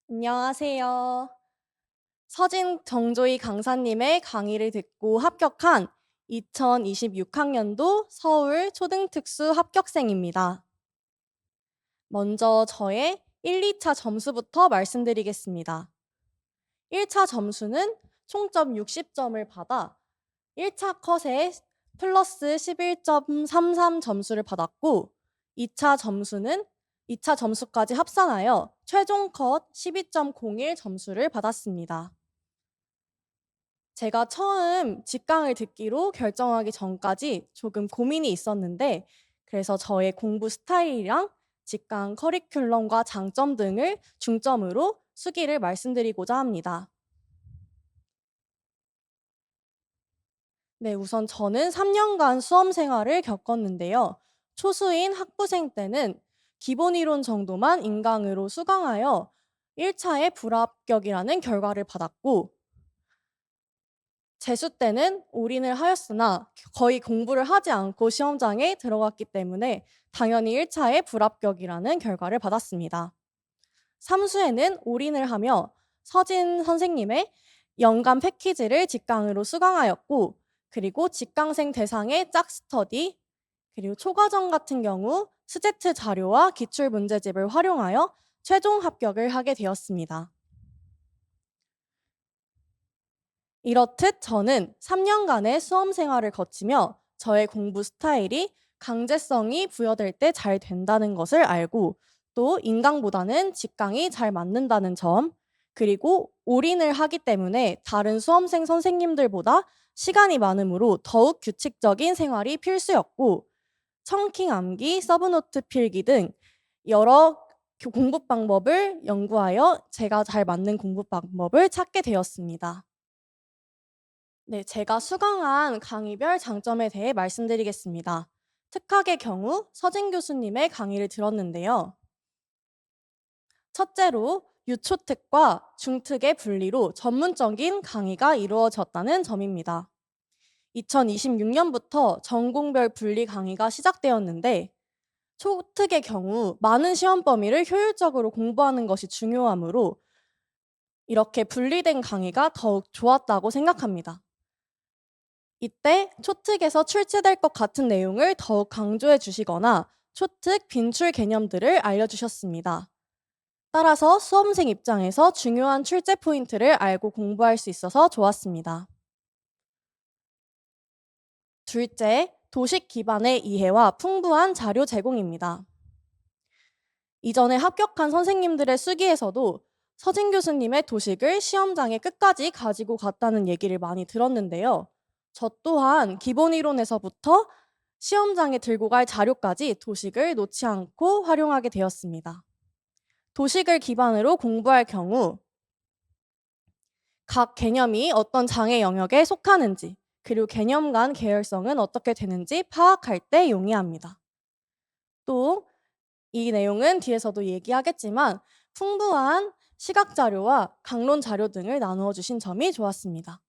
안녕하세요. 서진 정조희 강사님의 강의를 듣고 합격한 2026학년도 서울 초등특수 합격생입니다. 먼저 저의 1, 2차 점수부터 말씀드리겠습니다. 1차 점수는 총점 60점을 받아 1차 컷에 플러스 11.33 점수를 받았고 2차 점수는 2차 점수까지 합산하여 최종 컷 12.01 점수를 받았습니다. 제가 처음 직강을 듣기로 결정하기 전까지 조금 고민이 있었는데 그래서 저의 공부 스타일이랑 직강 커리큘럼과 장점 등을 중점으로 수기를 말씀드리고자 합니다. 네, 우선 저는 3년간 수험 생활을 겪었는데요. 초수인 학부생 때는 기본 이론 정도만 인강으로 수강하여 1차에 불합격이라는 결과를 받았고 재수 때는 올인을 하였으나 거의 공부를 하지 않고 시험장에 들어갔기 때문에 당연히 1차에 불합격이라는 결과를 받았습니다. 삼수에는 올인을 하며 서진 선생님의 연간 패키지를 직강으로 수강하였고 그리고 직강생 대상의 짝스터디 그리고 초과정 같은 경우 스제트 자료와 기출 문제집을 활용하여 최종 합격을 하게 되었습니다. 이렇듯 저는 3년간의 수험 생활을 거치며 저의 공부 스타일이 강제성이 부여될 때 잘 된다는 것을 알고 또 인강보다는 직강이 잘 맞는다는 점 그리고 올인을 하기 때문에 다른 수험생 선생님들보다 시간이 많으므로 더욱 규칙적인 생활이 필수였고 청킹 암기, 서브노트 필기 등 여러 공부 방법을 연구하여 제가 잘 맞는 공부 방법을 찾게 되었습니다. 네, 제가 수강한 강의별 장점에 대해 말씀드리겠습니다. 특학의 경우 서진 교수님의 강의를 들었는데요. 첫째로 유초특과 중특의 분리로 전문적인 강의가 이루어졌다는 점입니다. 2026년부터 전공별 분리 강의가 시작되었는데 초특의 경우 많은 시험 범위를 효율적으로 공부하는 것이 중요하므로 이렇게 분리된 강의가 더욱 좋았다고 생각합니다. 이때 초특에서 출제될 것 같은 내용을 더욱 강조해 주시거나 초특 빈출 개념들을 알려주셨습니다. 따라서 수험생 입장에서 중요한 출제 포인트를 알고 공부할 수 있어서 좋았습니다. 둘째, 도식 기반의 이해와 풍부한 자료 제공입니다. 이전에 합격한 선생님들의 수기에서도 서진 교수님의 도식을 시험장에 끝까지 가지고 갔다는 얘기를 많이 들었는데요. 저 또한 기본 이론에서부터 시험장에 들고 갈 자료까지 도식을 놓지 않고 활용하게 되었습니다. 도식을 기반으로 공부할 경우 각 개념이 어떤 장애 영역에 속하는지 그리고 개념 간 계열성은 어떻게 되는지 파악할 때 용이합니다. 또 이 내용은 뒤에서도 얘기하겠지만 풍부한 시각 자료와 강론 자료 등을 나누어 주신 점이 좋았습니다.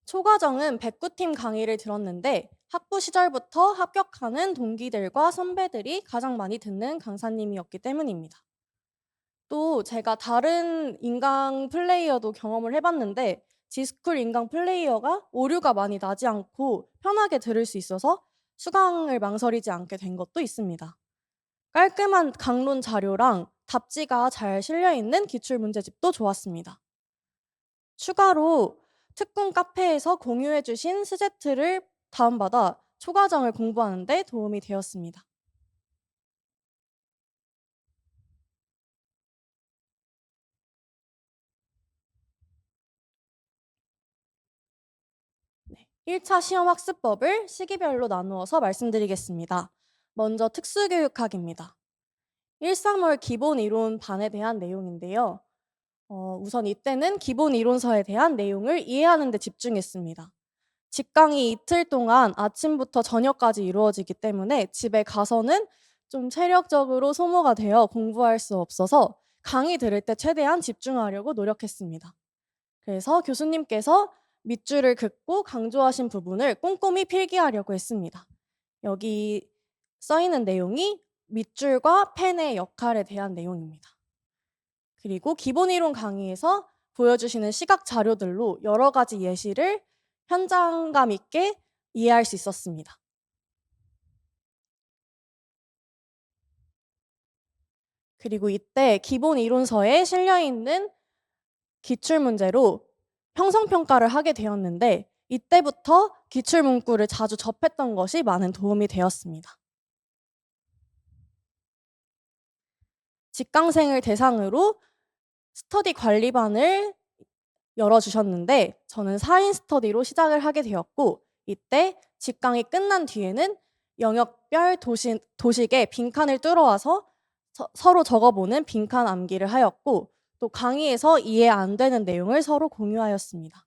초과정은 백구팀 강의를 들었는데 학부 시절부터 합격하는 동기들과 선배들이 가장 많이 듣는 강사님이었기 때문입니다. 또 제가 다른 인강 플레이어도 경험을 해봤는데 지스쿨 인강 플레이어가 오류가 많이 나지 않고 편하게 들을 수 있어서 수강을 망설이지 않게 된 것도 있습니다. 깔끔한 강론 자료랑 답지가 잘 실려 있는 기출 문제집도 좋았습니다. 추가로 특군 카페에서 공유해 주신 스제트를 다운받아 초과정을 공부하는 데 도움이 되었습니다. 네. 1차 시험 학습법을 시기별로 나누어서 말씀드리겠습니다. 먼저 특수교육학입니다. 1~3월 기본 이론 반에 대한 내용인데요. 우선 이때는 기본 이론서에 대한 내용을 이해하는 데 집중했습니다. 직강이 이틀 동안 아침부터 저녁까지 이루어지기 때문에 집에 가서는 좀 체력적으로 소모가 되어 공부할 수 없어서 강의 들을 때 최대한 집중하려고 노력했습니다. 그래서 교수님께서 밑줄을 긋고 강조하신 부분을 꼼꼼히 필기하려고 했습니다. 여기 써 있는 내용이 밑줄과 펜의 역할에 대한 내용입니다. 그리고 기본 이론 강의에서 보여주시는 시각 자료들로 여러 가지 예시를 현장감 있게 이해할 수 있었습니다. 그리고 이때 기본 이론서에 실려 있는 기출 문제로 형성 평가를 하게 되었는데 이때부터 기출 문구를 자주 접했던 것이 많은 도움이 되었습니다. 직강생을 대상으로 스터디 관리반을 열어주셨는데 저는 4인 스터디로 시작을 하게 되었고 이때 직강이 끝난 뒤에는 영역별 도식에 빈칸을 뚫어와서 서로 적어보는 빈칸 암기를 하였고 또 강의에서 이해 안 되는 내용을 서로 공유하였습니다.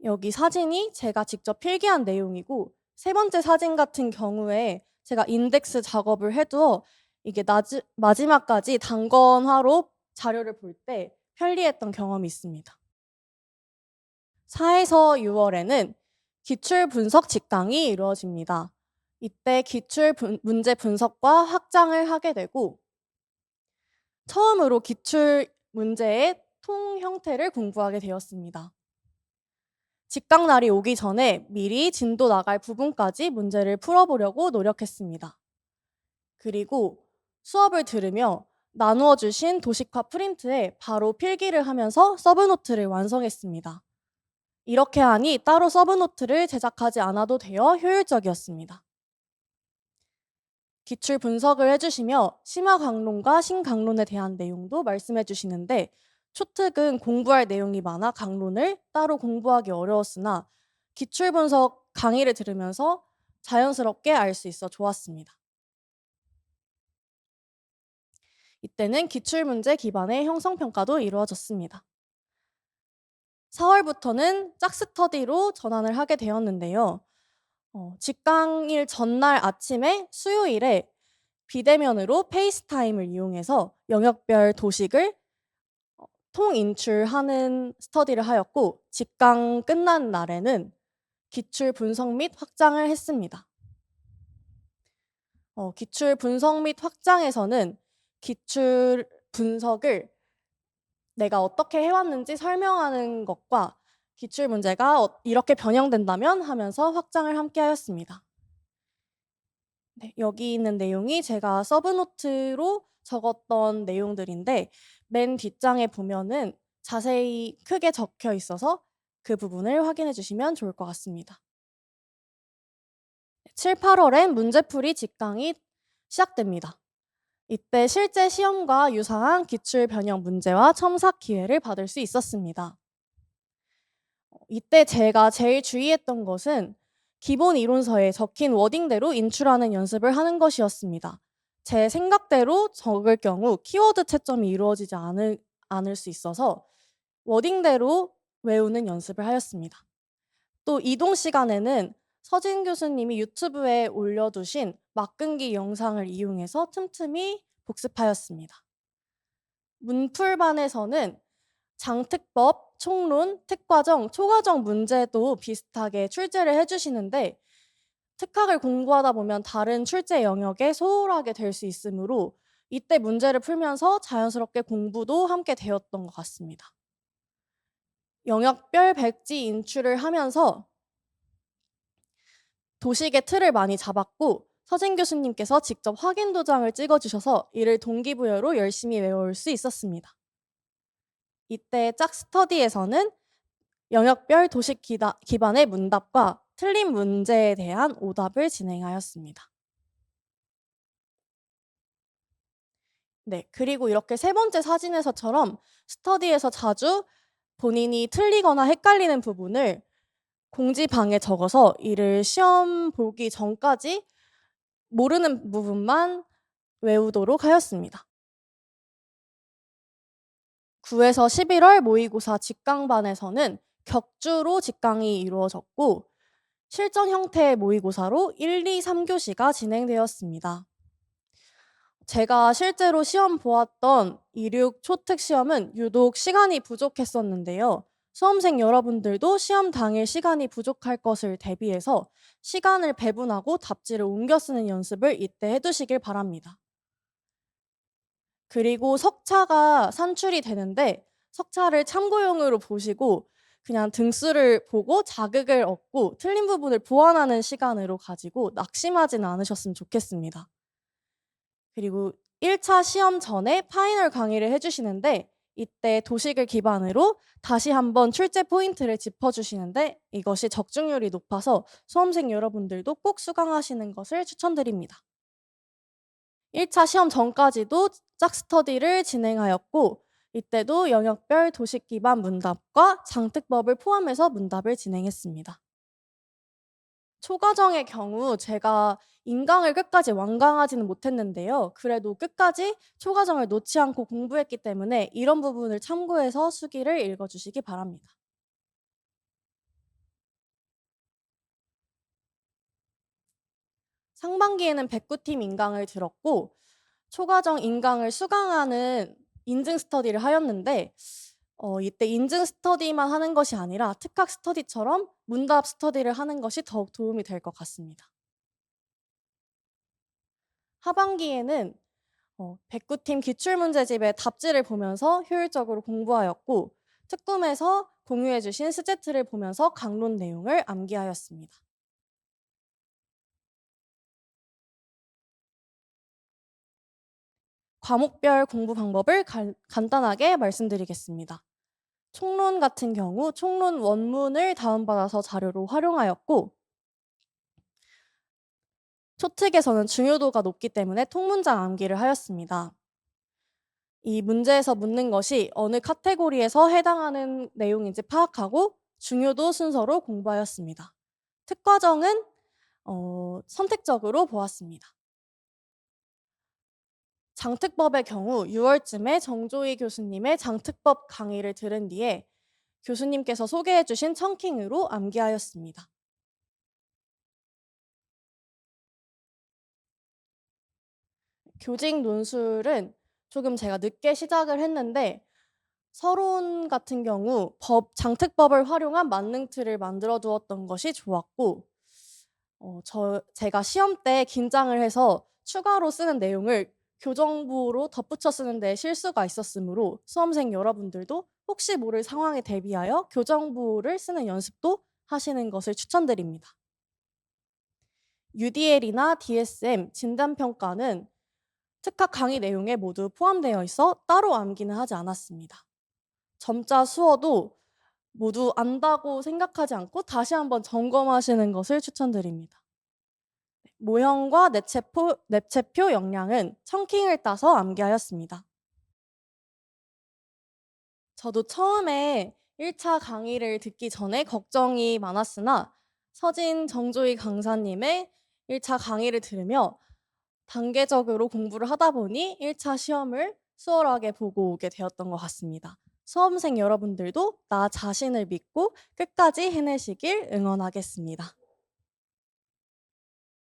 여기 사진이 제가 직접 필기한 내용이고 세 번째 사진 같은 경우에 제가 인덱스 작업을 해두어 이게 마지막까지 단권화로 자료를 볼 때 편리했던 경험이 있습니다. 4에서 6월에는 기출 분석 직강이 이루어집니다. 이때 기출 문제 분석과 확장을 하게 되고 처음으로 기출 문제의 통 형태를 공부하게 되었습니다. 직강 날이 오기 전에 미리 진도 나갈 부분까지 문제를 풀어보려고 노력했습니다. 그리고 수업을 들으며 나누어 주신 도식화 프린트에 바로 필기를 하면서 서브노트를 완성했습니다. 이렇게 하니 따로 서브노트를 제작하지 않아도 되어 효율적이었습니다. 기출 분석을 해주시며 심화 강론과 신강론에 대한 내용도 말씀해 주시는데 초특은 공부할 내용이 많아 강론을 따로 공부하기 어려웠으나 기출 분석 강의를 들으면서 자연스럽게 알 수 있어 좋았습니다. 이때는 기출문제 기반의 형성평가도 이루어졌습니다. 4월부터는 짝스터디로 전환을 하게 되었는데요. 직강일 전날 아침에 수요일에 비대면으로 페이스타임을 이용해서 영역별 도식을 통인출하는 스터디를 하였고 직강 끝난 날에는 기출 분석 및 확장을 했습니다. 기출 분석 및 확장에서는 기출 분석을 내가 어떻게 해왔는지 설명하는 것과 기출 문제가 이렇게 변형된다면 하면서 확장을 함께 하였습니다. 네, 여기 있는 내용이 제가 서브노트로 적었던 내용들인데 맨 뒷장에 보면은 자세히 크게 적혀 있어서 그 부분을 확인해 주시면 좋을 것 같습니다. 7, 8월엔 문제풀이 직강이 시작됩니다. 이때 실제 시험과 유사한 기출 변형 문제와 첨삭 기회를 받을 수 있었습니다. 이때 제가 제일 주의했던 것은 기본 이론서에 적힌 워딩대로 인출하는 연습을 하는 것이었습니다. 제 생각대로 적을 경우 키워드 채점이 이루어지지 않을 수 있어서 워딩대로 외우는 연습을 하였습니다. 또 이동 시간에는 서진 교수님이 유튜브에 올려두신 막근기 영상을 이용해서 틈틈이 복습하였습니다. 문풀반에서는 장특법, 총론, 특과정, 초과정 문제도 비슷하게 출제를 해주시는데 특학을 공부하다 보면 다른 출제 영역에 소홀하게 될 수 있으므로 이때 문제를 풀면서 자연스럽게 공부도 함께 되었던 것 같습니다. 영역별 백지 인출을 하면서 도식의 틀을 많이 잡았고 서진 교수님께서 직접 확인 도장을 찍어주셔서 이를 동기부여로 열심히 외울 수 있었습니다. 이때 짝스터디에서는 영역별 도식 기반의 문답과 틀린 문제에 대한 오답을 진행하였습니다. 네, 그리고 이렇게 세 번째 사진에서처럼 스터디에서 자주 본인이 틀리거나 헷갈리는 부분을 공지방에 적어서 이를 시험 보기 전까지 모르는 부분만 외우도록 하였습니다. 9에서 11월 모의고사 직강반에서는 격주로 직강이 이루어졌고 실전 형태의 모의고사로 1, 2, 3교시가 진행되었습니다. 제가 실제로 시험 보았던 26 초특 시험은 유독 시간이 부족했었는데요. 수험생 여러분들도 시험 당일 시간이 부족할 것을 대비해서 시간을 배분하고 답지를 옮겨 쓰는 연습을 이때 해두시길 바랍니다. 그리고 석차가 산출이 되는데 석차를 참고용으로 보시고 그냥 등수를 보고 자극을 얻고 틀린 부분을 보완하는 시간으로 가지고 낙심하지는 않으셨으면 좋겠습니다. 그리고 1차 시험 전에 파이널 강의를 해 주시는데 이때 도식을 기반으로 다시 한번 출제 포인트를 짚어 주시는데 이것이 적중률이 높아서 수험생 여러분들도 꼭 수강하시는 것을 추천드립니다. 1차 시험 전까지도 짝 스터디를 진행하였고 이때도 영역별 도식 기반 문답과 장특법을 포함해서 문답을 진행했습니다. 초과정의 경우 제가 인강을 끝까지 완강하지는 못했는데요. 그래도 끝까지 초과정을 놓지 않고 공부했기 때문에 이런 부분을 참고해서 수기를 읽어 주시기 바랍니다. 상반기에는 백구팀 인강을 들었고 초과정 인강을 수강하는 인증 스터디를 하였는데 이때 인증 스터디만 하는 것이 아니라 특학 스터디처럼 문답 스터디를 하는 것이 더욱 도움이 될 것 같습니다. 하반기에는 백구팀 기출문제집의 답지를 보면서 효율적으로 공부하였고 특검에서 공유해 주신 스제트를 보면서 강론 내용을 암기하였습니다. 과목별 공부 방법을 간단하게 말씀드리겠습니다. 총론 같은 경우 총론 원문을 다운받아서 자료로 활용하였고 초특에서는 중요도가 높기 때문에 통문장 암기를 하였습니다. 이 문제에서 묻는 것이 어느 카테고리에서 해당하는 내용인지 파악하고 중요도 순서로 공부하였습니다. 특과정은 선택적으로 보았습니다. 장특법의 경우 6월쯤에 정조희 교수님의 장특법 강의를 들은 뒤에 교수님께서 소개해 주신 청킹으로 암기하였습니다. 교직 논술은 조금 제가 늦게 시작을 했는데 서론 같은 경우 장특법을 활용한 만능 틀을 만들어 두었던 것이 좋았고 제가 시험 때 긴장을 해서 추가로 쓰는 내용을 교정부로 덧붙여 쓰는 데 실수가 있었으므로 수험생 여러분들도 혹시 모를 상황에 대비하여 교정부를 쓰는 연습도 하시는 것을 추천드립니다. UDL이나 DSM, 진단평가는 특학 강의 내용에 모두 포함되어 있어 따로 암기는 하지 않았습니다. 점자 수어도 모두 안다고 생각하지 않고 다시 한번 점검하시는 것을 추천드립니다. 모형과 냅체표 역량은 청킹을 따서 암기하였습니다. 저도 처음에 1차 강의를 듣기 전에 걱정이 많았으나 서진 정조희 강사님의 1차 강의를 들으며 단계적으로 공부를 하다 보니 1차 시험을 수월하게 보고 오게 되었던 것 같습니다. 수험생 여러분들도 나 자신을 믿고 끝까지 해내시길 응원하겠습니다.